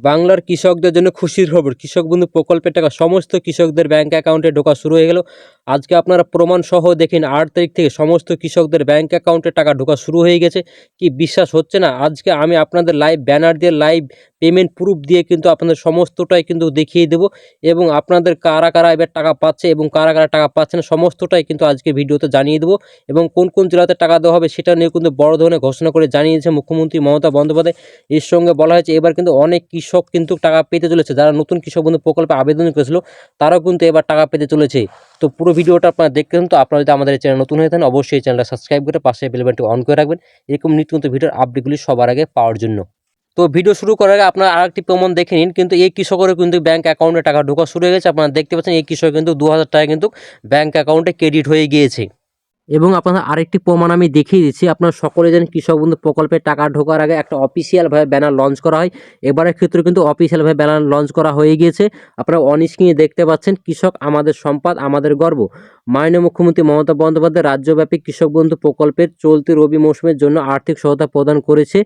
বাংলার কৃষকদের জন্য খুশির খবর, কৃষক বন্ধু প্রকল্পের টাকা সমস্ত কৃষকদের ব্যাংক অ্যাকাউন্টে ঢোকা শুরু হয়ে গেল। আজকে আপনারা প্রমাণ সহ দেখেন 8 তারিখ থেকে সমস্ত কৃষকদের ব্যাংক অ্যাকাউন্টে টাকা ঢোকা শুরু হয়ে গেছে। কি বিশ্বাস হচ্ছে না? আজকে আমি আপনাদের লাইভ ব্যানার দিয়ে, লাইভ পেমেন্ট প্রুফ দিয়ে কিন্তু আপনাদের সমস্তটাই কিন্তু দেখিয়ে দেবো, এবং আপনাদের কারা কারা এবার টাকা পাচ্ছে এবং কারা কারা টাকা পাচ্ছে না সমস্তটাই কিন্তু আজকে ভিডিওতে জানিয়ে দেবো। এবং কোন কোন জেলাতে টাকা দেওয়া হবে সেটা নিয়ে কিন্তু বড় ধরনের ঘোষণা করে জানিয়েছে মুখ্যমন্ত্রী মমতা বন্দ্যোপাধ্যায়। এর সঙ্গে বলা হয়েছে এবার কিন্তু অনেক কৃষক কিন্তু টাকা পেতে চলেছে। যারা নতুন কৃষক বন্ধু প্রকল্পে আবেদন করেছিল তারাও কিন্তু এবার টাকা পেতে চলেছে। তো পুরো ভিডিওটা আপনারা দেখবেন। তো আপনারা যদি আমাদের চ্যানেল নতুন হয়ে থাকেন অবশ্যই চ্যানেলটা সাবস্ক্রাইব করে পাশে বেল বাটনটি অন করে রাখবেন, এরকম নিত্য নতুন ভিডিওর আপডেটগুলি সবার আগে পাওয়ার জন্য। তো ভিডিও শুরু করার আগে আপনারা আরেকটি প্রমাণ দেখে নিন। কিন্তু এই কৃষকেরও কিন্তু ব্যাংক অ্যাকাউন্টে টাকা ঢোকা শুরু হয়ে গেছে। আপনারা দেখতে পাচ্ছেন এই কৃষক কিন্তু 2000 টাকা কিন্তু ব্যাংক অ্যাকাউন্টে ক্রেডিট হয়ে গিয়েছে। এবং আপনাদের আরেকটি প্রমাণ আমি দেখিয়ে দিচ্ছি। আপনারা সকলে জানেন কৃষক বন্ধু প্রকল্পে টাকা ঢোকার আগে একটা অফিসিয়ালভাবে ব্যানার লঞ্চ করা হয়। এবারের ক্ষেত্রে কিন্তু অফিসিয়ালভাবে ব্যানার লঞ্চ করা হয়ে গিয়েছে। আপনারা অন স্ক্রিনে দেখতে পাচ্ছেন, কৃষক আমাদের সম্পদ, আমাদের গর্ব। মাননীয় মুখ্যমন্ত্রী মমতা বন্দ্যোপাধ্যায় রাজ্যব্যাপী কৃষক বন্ধু প্রকল্পের চলতি রবি মৌসুমের জন্য আর্থিক সহায়তা প্রদান করেছে।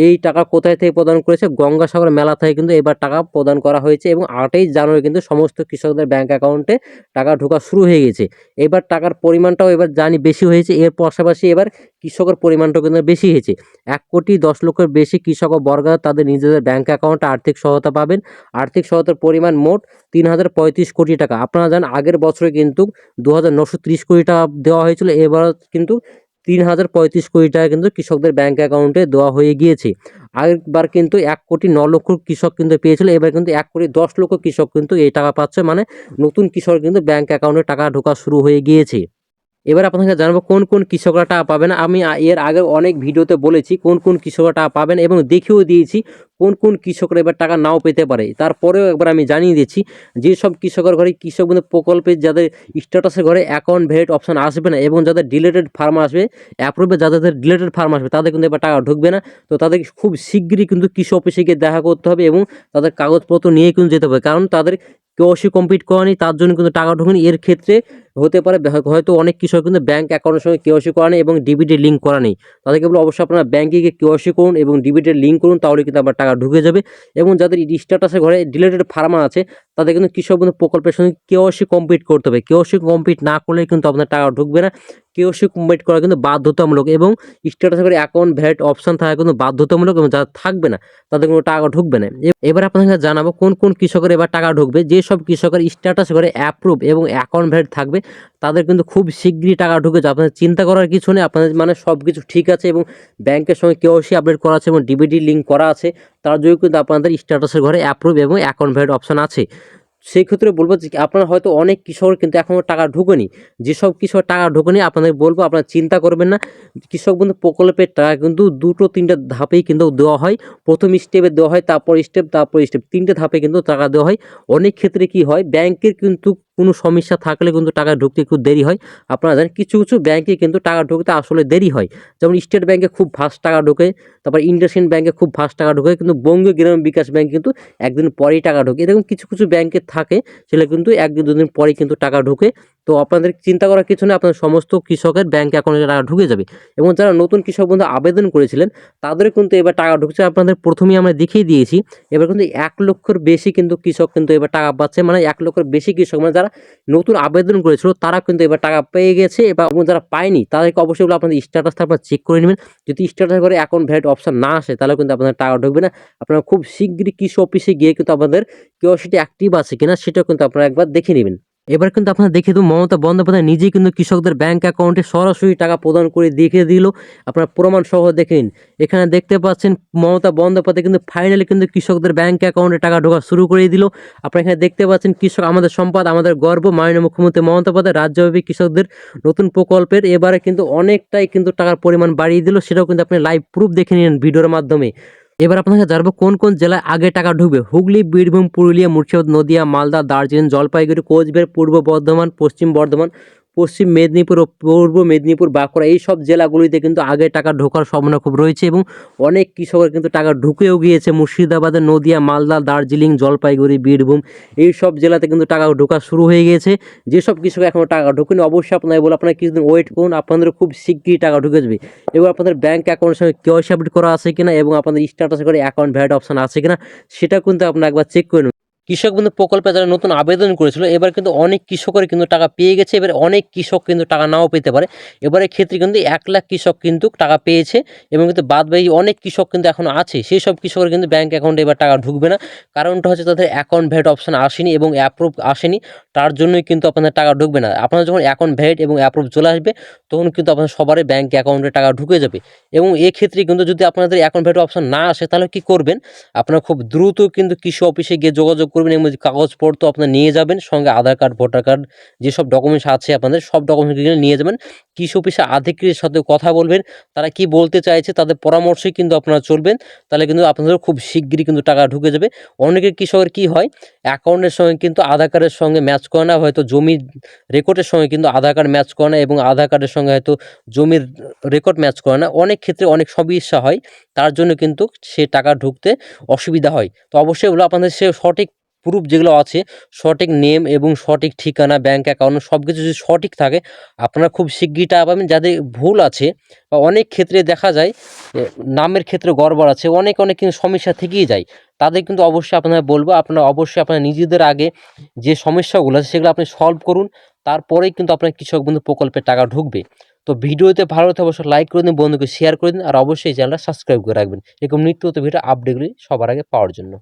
এই টাকা কোথায় থেকে প্রদান করেছে? গঙ্গাসাগর মেলা থেকে কিন্তু এবার টাকা প্রদান করা হয়েছে, এবং 8ই জানুয়ারি কিন্তু সমস্ত কৃষকদের ব্যাংক অ্যাকাউন্টে টাকা ঢোকা শুরু হয়ে গেছে। এবার টাকার পরিমাণটাও এবার জানি বেশি হয়েছে। এর পাশাপাশি এবার কৃষকের পরিমাণটাও কিন্তু বেশি হয়েছে। 1,10,00,000 বেশি কৃষক ও বর্গা তাদের নিজেদের ব্যাংক অ্যাকাউন্টে আর্থিক সহায়তা পাবেন। আর্থিক সহায়তার পরিমাণ মোট 3,035 কোটি টাকা। আপনারা জানেন আগের বছরে কিন্তু 2,930 কোটি টাকা দেওয়া হয়েছিল। এবার কিন্তু 3,035 কোটি টাকা কিন্তু কৃষকদের ব্যাংক অ্যাকাউন্টে দেওয়া হয়ে গিয়েছে। আগেরবার কিন্তু 1,09,00,000 কৃষক কিন্তু পেয়েছিল। এবার কিন্তু 1,10,00,000 কৃষক কিন্তু এই টাকা পাচ্ছে। মানে নতুন কৃষক কিন্তু ব্যাংক অ্যাকাউন্টে টাকা ঢোকা শুরু হয়ে গিয়েছে। এবার আপনাকে জানাবো কোন কোন কৃষকরা টাকা পাবেন। আমি এর আগে অনেক ভিডিওতে বলেছি কোন কোন কৃষকরা টাকা পাবেন, এবং দেখিয়েও দিয়েছি কোন কোন কৃষকরা এবার টাকা নাও পেতে পারে। তারপরেও একবার আমি জানিয়ে দিচ্ছি, যেসব কৃষকের ঘরে কৃষক বন্ধু প্রকল্পে যাদের স্ট্যাটাসের ঘরে অ্যাকাউন্ট ভেরিফাইড অপশন আসবে না, এবং যাদের ডিলেটেড ফার্ম আসবে, অ্যাপ্রুভে যাদের ডিলেটেড ফার্ম আসবে, তাদের কিন্তু এবার টাকা ঢুকবে না। তো তাদের খুব শীঘ্রই কিন্তু কৃষি অফিসে গিয়ে দেখা করতে হবে, এবং তাদের কাগজপত্র নিয়ে কিন্তু যেতে হবে। কারণ তাদের কেওয়াইসি কমপ্লিট করেনি, তার জন্য কিন্তু টাকা ঢোকেনি। এর ক্ষেত্রে হতে পারে হয়তো অনেক কৃষক কিন্তু ব্যাংক অ্যাকাউন্টের সঙ্গে কেওয়াইসি করা নেই এবং ডিবিটি লিঙ্ক করা নেই। তাদেরকে বলে অবশ্যই আপনারা ব্যাংকে গিয়ে কেওয়াইসি করুন এবং ডিবিটি লিঙ্ক করুন, তাহলে কিন্তু আপনার টাকা ঢুকে যাবে। এবং যাদের স্ট্যাটাসে ঘরে ডিলেটেড ফার্মার আছে, তাদের কিন্তু কৃষক বন্ধু প্রকল্পের সঙ্গে কেওয়াইসি কমপ্লিট করতে হবে। কেওয়াইসি কমপ্লিট না করলে কিন্তু আপনার টাকা ঢুকবে না। কেওয়াইসি কমপ্লিট করা কিন্তু বাধ্যতামূলক, এবং স্ট্যাটাসে করে অ্যাকাউন্ট ভ্যাট অপশন থাকা কিন্তু বাধ্যতামূলক, এবং যারা থাকবে না তাদের কোনো টাকা ঢুকবে না। এবার আপনাদের জানাবো কোন কোন কৃষকের এবার টাকা ঢুকবে। যেসব কৃষকের স্ট্যাটাস করে অ্যাপ্রুভ এবং অ্যাকাউন্ট ভ্যাট থাকবে, তাদের কিন্তু খুব শীঘ্রই টাকা ঢুকে যাবে। আপনাদের চিন্তা করার কিছু নেই। আপনাদের মানে সব কিছু ঠিক আছে এবং ব্যাংকের সঙ্গে কেওয়াইসি আপডেট করা আছে এবং ডিবিটি লিঙ্ক করা আছে, তার জন্য কিন্তু আপনাদের স্ট্যাটাসের ঘরে অ্যাপ্রুভ এবং অ্যাকাউন্ট ভ্যাট অপশন আছে। সেই ক্ষেত্রে বলবো যে আপনারা হয়তো অনেক কৃষকের কিন্তু এখনও টাকা ঢোকেনি। যেসব কৃষক টাকা ঢোকেনি আপনাদের বলবো আপনারা চিন্তা করবেন না। কৃষক বন্ধু প্রকল্পের টাকা কিন্তু 2-3টা ধাপেই কিন্তু দেওয়া হয়। প্রথম স্টেপে দেওয়া হয়, তারপর স্টেপ, তারপর স্টেপ, 3টে ধাপে কিন্তু টাকা দেওয়া হয়। অনেক ক্ষেত্রে কি হয়, ব্যাংকের কিন্তু কোনো সমস্যা থাকলে কিন্তু টাকা ঢুকতে একটু দেরি হয়। আপনারা জানেন কিছু কিছু ব্যাংকে কিন্তু টাকা ঢুকতে আসলে দেরি হয়। যেমন স্টেট ব্যাংকে খুব ফাস্ট টাকা ঢোকে, তারপর ইন্ডাসইন্ড ব্যাংকে খুব ফাস্ট টাকা ঢোকে, কিন্তু বঙ্গীয় গ্রামীণ বিকাশ ব্যাংক কিন্তু একদিন পরেই টাকা ঢোকে। এরকম কিছু কিছু ব্যাংকে থাকে সেটা কিন্তু 1-2 দিন পরেই কিন্তু টাকা ঢোকে। তো আপনাদের চিন্তা করার কিছু নেই, আপনাদের সমস্ত কৃষকের ব্যাংক অ্যাকাউন্টে টাকা ঢুকে যাবে। এবং যারা নতুন কৃষক বন্ধু আবেদন করেছিলেন তাদেরও কিন্তু এবার টাকা ঢুকছে। আপনাদের প্রথমেই আমরা দেখিয়ে দিয়েছি। এবার কিন্তু 1,00,000-র বেশি কিন্তু কৃষক কিন্তু এবার টাকা পাচ্ছে। মানে 1,00,000-র বেশি কৃষক, মানে যারা নতুন আবেদন করেছিল তারা কিন্তু এবার টাকা পেয়ে গেছে। এবং যারা পায়নি তাদেরকে অবশ্যই আপনাদের স্ট্যাটাসটা আপনারা চেক করে নেবেন। যদি স্ট্যাটাস করে অ্যাকাউন্ট ভ্যালিড অপশন না আসে, তাহলে কিন্তু আপনাদের টাকা ঢুকবে না। আপনারা খুব শীঘ্রই কৃষি অফিসে গিয়ে কিন্তু আপনাদের কেওয়াইসিটি অ্যাক্টিভ আছে কিনা সেটাও কিন্তু আপনারা একবার দেখে নেবেন। এবার কিন্তু আপনারা দেখে দেবো মমতা বন্দ্যোপাধ্যায় নিজেই কিন্তু কৃষকদের ব্যাংক অ্যাকাউন্টে সরাসরি টাকা প্রদান করে দেখিয়ে দিল। আপনারা প্রমাণ সহ দেখে নিন। এখানে দেখতে পাচ্ছেন মমতা বন্দ্যোপাধ্যায় কিন্তু ফাইনালি কিন্তু কৃষকদের ব্যাংক অ্যাকাউন্টে টাকা ঢোকা শুরু করে দিল। আপনারা এখানে দেখতে পাচ্ছেন কৃষক আমাদের সম্পদ, আমাদের গর্ব। মাননীয় মুখ্যমন্ত্রী মমতা বন্দ্যোপাধ্যায় রাজ্যব্যাপী কৃষকদের নতুন প্রকল্পের এবারে কিন্তু অনেকটাই কিন্তু টাকার পরিমাণ বাড়িয়ে দিল। সেটাও কিন্তু আপনি লাইভ প্রুফ দেখে নিন ভিডিওর মাধ্যমে। এবার আপনাকে জানবো কোন কোন জেলায় আগে টাকা ঢুকবে। হুগলি, বীরভূম, পুরুলিয়া, মুর্শিদাবাদ, নদিয়া, মালদা, দার্জিলিং, জলপাইগুড়ি, কোচবিহার, পূর্ব বর্ধমান, পশ্চিম বর্ধমান, পশ্চিম মেদিনীপুর ও পূর্ব মেদিনীপুর, বাঁকুড়া এই সব জেলাগুলিতে কিন্তু আগে টাকা ঢোকার সম্ভাবনা খুব রয়েছে এবং অনেক কৃষকের কিন্তু টাকা ঢুকেও গিয়েছে। মুর্শিদাবাদের, নদিয়া, মালদা, দার্জিলিং, জলপাইগুড়ি, বীরভূম এই সব জেলাতে কিন্তু টাকা ঢোকা শুরু হয়ে গিয়েছে। যেসব কৃষক এখনও টাকা ঢোকেনি অবশ্যই আপনাদের বলে আপনারা কিছুদিন ওয়েট করুন, আপনাদের খুব শিগগিরই টাকা ঢুকে যাবে। এবং আপনাদের ব্যাঙ্ক অ্যাকাউন্টের সঙ্গে কেওয়াইসি আপডেট করা আছে কিনা এবং আপনাদের স্ট্যাটাস করে অ্যাকাউন্ট ভ্যালিড অপশন আছে কিনা সেটা কিন্তু আপনারা একবার চেক করে নেবেন। কৃষক বন্ধু প্রকল্পে যারা নতুন আবেদন করেছিল এবার কিন্তু অনেক কৃষকের কিন্তু টাকা পেয়ে গেছে। এবার অনেক কৃষক কিন্তু টাকা নাও পেতে পারে। এবারের ক্ষেত্রে কিন্তু 1 লাখ কৃষক কিন্তু টাকা পেয়েছে এবং কিন্তু বাদবাকি অনেক কৃষক কিন্তু এখনও আছে। সেই সব কৃষকের কিন্তু ব্যাঙ্ক অ্যাকাউন্টে এবার টাকা ঢুকবে না। কারণটা হচ্ছে তাদের অ্যাকাউন্ট ভ্যালিড অপশন আসেনি এবং অ্যাপ্রুভ আসেনি, তার জন্যই কিন্তু আপনাদের টাকা ঢুকবে না। আপনাদের যখন অ্যাকাউন্ট ভ্যালিড এবং অ্যাপ্রুভ চলে আসবে তখন কিন্তু আপনাদের সবারই ব্যাঙ্ক অ্যাকাউন্টে টাকা ঢুকে যাবে। এবং এক্ষেত্রে কিন্তু যদি আপনাদের অ্যাকাউন্ট ভ্যালিড অপশন না আসে তাহলে কী করবেন, আপনারা খুব দ্রুত কিন্তু কৃষি অফিসে গিয়ে যোগাযোগ করবেন এবং কাগজপত্র আপনার নিয়ে যাবেন, সঙ্গে আধার কার্ড, ভোটার কার্ড, যেসব ডকুমেন্টস আছে আপনাদের সব ডকুমেন্টস নিয়ে যাবেন। কৃষি অফিসে আধিকারিকের সাথে কথা বলবেন, তারা কি বলতে চাইছে তাদের পরামর্শই কিন্তু আপনারা চলবেন, তাহলে কিন্তু আপনাদের খুব শিগগিরই কিন্তু টাকা ঢুকে যাবে। অনেকের কৃষকের কি হয়, অ্যাকাউন্টের সঙ্গে কিন্তু আধার কার্ডের সঙ্গে ম্যাচ করে না, হয়তো জমির রেকর্ডের সঙ্গে কিন্তু আধার কার্ড ম্যাচ করে না এবং আধার কার্ডের সঙ্গে হয়তো জমির রেকর্ড ম্যাচ করে না। অনেক ক্ষেত্রে অনেক সমস্যা হয়, তার জন্য কিন্তু সে টাকা ঢুকতে অসুবিধা হয়। তো অবশ্যই এগুলো আপনাদের সে সঠিক প্রুফ যেগুলো আছে, সঠিক নেম এবং সঠিক ঠিকানা, ব্যাঙ্ক অ্যাকাউন্ট সব কিছু যদি সঠিক থাকে আপনারা খুব শিগগিরই টাকা পাবেন। যাদের ভুল আছে বা অনেক ক্ষেত্রে দেখা যায় নামের ক্ষেত্রে গড়বড় আছে, অনেক কিন্তু সমস্যা থেকেই যায়, তাদের কিন্তু অবশ্যই আপনারা বলবো আপনারা অবশ্যই আপনারা নিজেদের আগে যে সমস্যাগুলো আছে সেগুলো আপনি সলভ করুন, তারপরেই কিন্তু আপনার কৃষক বন্ধু প্রকল্পের টাকা ঢুকবে। তো ভিডিওতে ভালো হতে অবশ্যই লাইক করে দিন, বন্ধুকে শেয়ার করে দিন আর অবশ্যই চ্যানেলটা সাবস্ক্রাইব করে রাখবেন এরকম নিত্য নতুন ভিডিও আপডেটগুলি সবার আগে পাওয়ার জন্য।